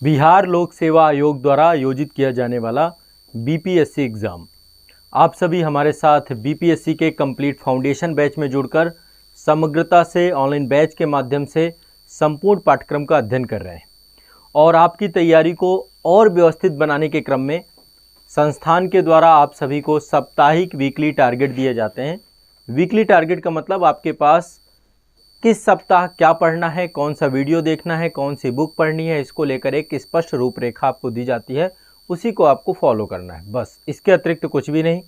बिहार लोक सेवा आयोग द्वारा आयोजित किया जाने वाला बीपीएससी एग्ज़ाम। आप सभी हमारे साथ बीपीएससी के कंप्लीट फाउंडेशन बैच में जुड़कर समग्रता से ऑनलाइन बैच के माध्यम से संपूर्ण पाठ्यक्रम का अध्ययन कर रहे हैं और आपकी तैयारी को और व्यवस्थित बनाने के क्रम में संस्थान के द्वारा आप सभी को साप्ताहिक वीकली टारगेट दिए जाते हैं। वीकली टारगेट का मतलब आपके पास किस सप्ताह क्या पढ़ना है, कौन सा वीडियो देखना है, कौन सी बुक पढ़नी है, इसको लेकर एक स्पष्ट रूपरेखा आपको दी जाती है, उसी को आपको फॉलो करना है, बस इसके अतिरिक्त कुछ भी नहीं।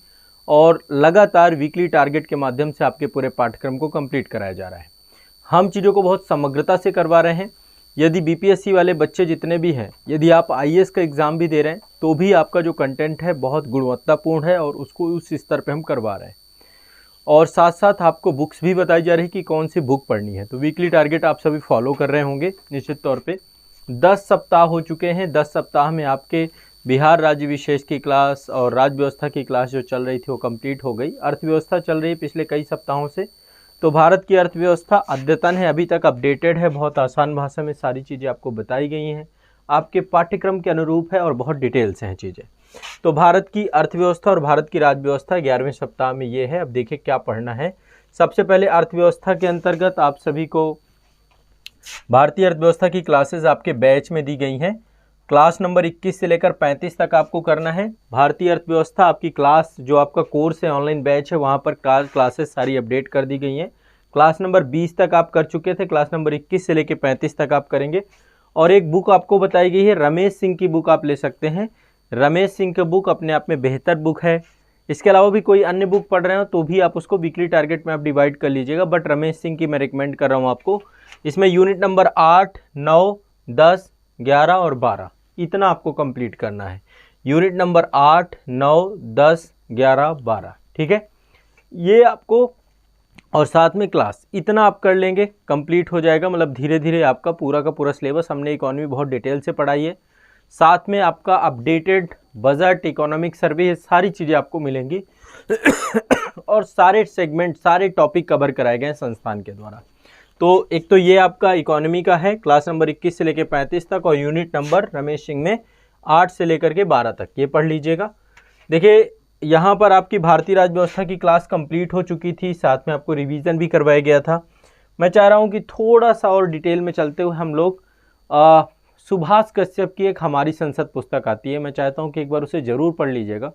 और लगातार वीकली टारगेट के माध्यम से आपके पूरे पाठ्यक्रम को कंप्लीट कराया जा रहा है। हम चीज़ों को बहुत समग्रता से करवा रहे हैं। यदि बीपीएससी वाले बच्चे जितने भी हैं, यदि आप आईएएस का एग्ज़ाम भी दे रहे हैं तो भी आपका जो कंटेंट है बहुत गुणवत्तापूर्ण है और उसको उस स्तर पे हम करवा रहे हैं। और साथ साथ आपको बुक्स भी बताई जा रही है कि कौन सी बुक पढ़नी है। तो वीकली टारगेट आप सभी फॉलो कर रहे होंगे निश्चित तौर पे। 10 सप्ताह हो चुके हैं। 10 सप्ताह में आपके बिहार राज्य विशेष की क्लास और राज्य व्यवस्था की क्लास जो चल रही थी वो कंप्लीट हो गई। अर्थव्यवस्था चल रही है पिछले कई सप्ताहों से। तो भारत की अर्थव्यवस्था अद्यतन है, अभी तक अपडेटेड है, बहुत आसान भाषा में सारी चीज़ें आपको बताई गई हैं, आपके पाठ्यक्रम के अनुरूप है और बहुत डिटेल से हैं चीज़ें। तो भारत की अर्थव्यवस्था और भारत की राज्य व्यवस्था 11वें सप्ताह में ये है। अब देखिए क्या पढ़ना है। सबसे पहले अर्थव्यवस्था के अंतर्गत आप सभी को भारतीय अर्थव्यवस्था की क्लासेस आपके बैच में दी गई हैं। क्लास नंबर 21 से लेकर 35 तक आपको करना है। भारतीय अर्थव्यवस्था आपकी क्लास जो आपका कोर्स है, ऑनलाइन बैच है, वहाँ पर क्लासेस सारी अपडेट कर दी गई हैं। क्लास नंबर 20 तक आप कर चुके थे, क्लास नंबर 21 से लेकर 35 तक आप करेंगे। और एक बुक आपको बताई गई है, रमेश सिंह की बुक आप ले सकते हैं। रमेश सिंह की बुक अपने आप में बेहतर बुक है। इसके अलावा भी कोई अन्य बुक पढ़ रहे हो तो भी आप उसको वीकली टारगेट में आप डिवाइड कर लीजिएगा, बट रमेश सिंह की मैं रिकमेंड कर रहा हूँ आपको। इसमें यूनिट नंबर 8, 9, 10, 11 और 12 इतना आपको कंप्लीट करना है। यूनिट नंबर 8, 9, 10, 11, 12, ठीक है, ये आपको, और साथ में क्लास, इतना आप कर लेंगे कंप्लीट हो जाएगा। मतलब धीरे धीरे आपका पूरा का पूरा सिलेबस, हमने इकोनॉमी बहुत डिटेल से पढ़ाई है, साथ में आपका अपडेटेड बजट, इकोनॉमिक सर्वे, सारी चीज़ें आपको मिलेंगी और सारे सेगमेंट, सारे टॉपिक कवर कराए गए हैं संस्थान के द्वारा। तो एक तो ये आपका इकोनॉमी का है, क्लास नंबर 21 से लेकर 35 तक, और यूनिट नंबर रमेश सिंह में 8 से लेकर के 12 तक, ये पढ़ लीजिएगा। देखिए यहाँ पर आपकी भारतीय राज्य व्यवस्था की क्लास कंप्लीट हो चुकी थी, साथ में आपको रिवीजन भी करवाया गया था। मैं चाह रहा हूँ कि थोड़ा सा और डिटेल में चलते हुए हम लोग सुभाष कश्यप की एक हमारी संसद पुस्तक आती है, मैं चाहता हूँ कि एक बार उसे ज़रूर पढ़ लीजिएगा,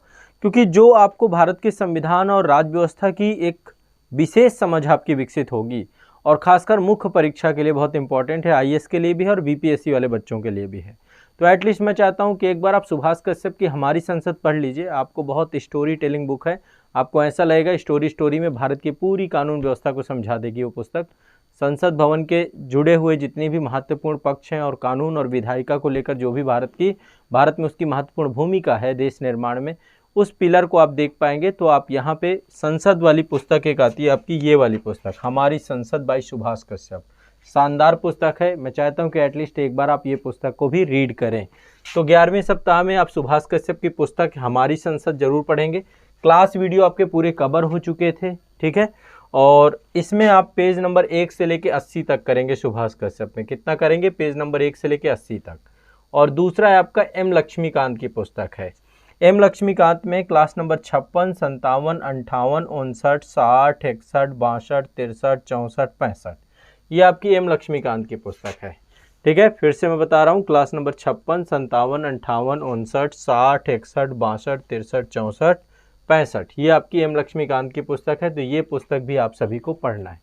क्योंकि जो आपको भारत के संविधान और राज्य व्यवस्था की एक विशेष समझ आपकी विकसित होगी, और खासकर मुख्य परीक्षा के लिए बहुत इंपॉर्टेंट है, आईएएस के लिए भी है और बीपीएससी वाले बच्चों के लिए भी है। तो एटलीस्ट मैं चाहता हूं कि एक बार आप सुभाष कश्यप की हमारी संसद पढ़ लीजिए। आपको बहुत स्टोरी टेलिंग बुक है, आपको ऐसा लगेगा स्टोरी में भारत की पूरी कानून व्यवस्था को समझा देगी वो पुस्तक। संसद भवन के जुड़े हुए जितने भी महत्वपूर्ण पक्ष हैं और कानून और विधायिका को लेकर जो भी भारत में उसकी महत्वपूर्ण भूमिका है देश निर्माण में, उस पिलर को आप देख पाएंगे। तो आप यहाँ पे संसद वाली पुस्तक एक आती है आपकी, ये वाली पुस्तक, हमारी संसद बाई सुभाष कश्यप, शानदार पुस्तक है। मैं चाहता हूँ कि एटलीस्ट एक बार आप ये पुस्तक को भी रीड करें। तो 11वें सप्ताह में आप सुभाष कश्यप की पुस्तक हमारी संसद जरूर पढ़ेंगे। क्लास वीडियो आपके पूरे कवर हो चुके थे, ठीक है, और इसमें आप पेज नंबर 1 से लेकर 80 तक करेंगे। सुभाष कश्यप में कितना करेंगे? पेज नंबर 1 से लेकर 80 तक। और दूसरा है आपका एम लक्ष्मीकांत की पुस्तक है। एम लक्ष्मीकांत में क्लास नंबर 56, 57, 58, 59, 60, 61, 62, 63, 64, 65, ये आपकी एम लक्ष्मीकांत की पुस्तक है, ठीक है। फिर से मैं बता रहा हूँ, क्लास नंबर 56, 57, 58, 59, 60, 61, 62, 63, 64, 65, ये आपकी एम लक्ष्मीकांत की पुस्तक है। तो ये पुस्तक भी आप सभी को पढ़ना है,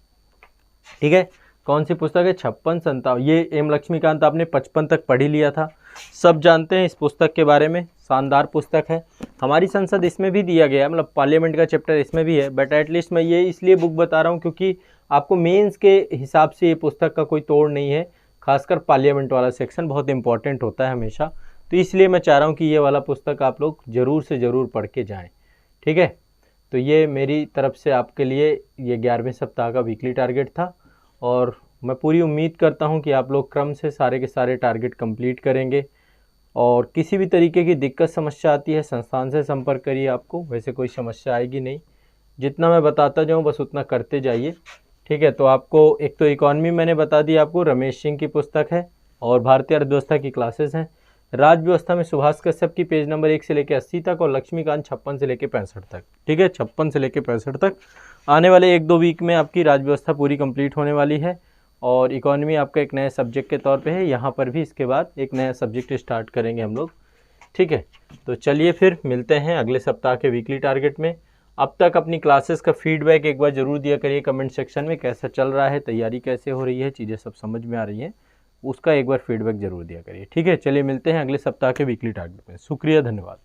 ठीक है। कौन सी पुस्तक है? 56, 57, ये एम लक्ष्मीकांत आपने 55 तक पढ़ ही लिया था, सब जानते हैं इस पुस्तक के बारे में, शानदार पुस्तक है। हमारी संसद इसमें भी दिया गया है, मतलब पार्लियामेंट का चैप्टर इसमें भी है, बट एटलीस्ट मैं ये इसलिए बुक बता रहा हूँ क्योंकि आपको मेंस के हिसाब से ये पुस्तक का कोई तोड़ नहीं है, खासकर पार्लियामेंट वाला सेक्शन बहुत इंपॉर्टेंट होता है हमेशा। तो इसलिए मैं चाह रहा हूँ कि ये वाला पुस्तक आप लोग ज़रूर से ज़रूर पढ़ के जाएँ, ठीक है। तो ये मेरी तरफ से आपके लिए ये 11वें सप्ताह का वीकली टारगेट था, और मैं पूरी उम्मीद करता हूं कि आप लोग क्रम से सारे के सारे टारगेट कंप्लीट करेंगे। और किसी भी तरीके की दिक्कत समस्या आती है संस्थान से संपर्क करिए, आपको वैसे कोई समस्या आएगी नहीं, जितना मैं बताता जाऊं बस उतना करते जाइए, ठीक है। तो आपको एक तो इकॉनमी मैंने बता दी, आपको रमेश सिंह की पुस्तक है और भारतीय अर्थव्यवस्था की क्लासेस हैं। राज व्यवस्था में सुभाष कश्यप की पेज नंबर 1 से लेकर 80 तक और लक्ष्मीकांत 56 से लेकर 65 तक। ठीक है, 56 से लेकर 65 तक। आने वाले 1-2 वीक में आपकी राज व्यवस्था पूरी कंप्लीट होने वाली है और इकोनॉमी आपका एक नए सब्जेक्ट के तौर पे है। यहाँ पर भी इसके बाद एक नया सब्जेक्ट स्टार्ट करेंगे हम लोग। ठीक है, तो चलिए फिर मिलते हैं अगले सप्ताह के वीकली टारगेट में। अब तक अपनी क्लासेस का फीडबैक एक बार ज़रूर दिया करिए कमेंट सेक्शन में, कैसा चल रहा है, तैयारी कैसे हो रही है, चीज़ें सब समझ में आ रही हैं, उसका एक बार फीडबैक ज़रूर दिया करिए। ठीक है, चलिए मिलते हैं अगले सप्ताह के वीकली टारगेट में। शुक्रिया, धन्यवाद।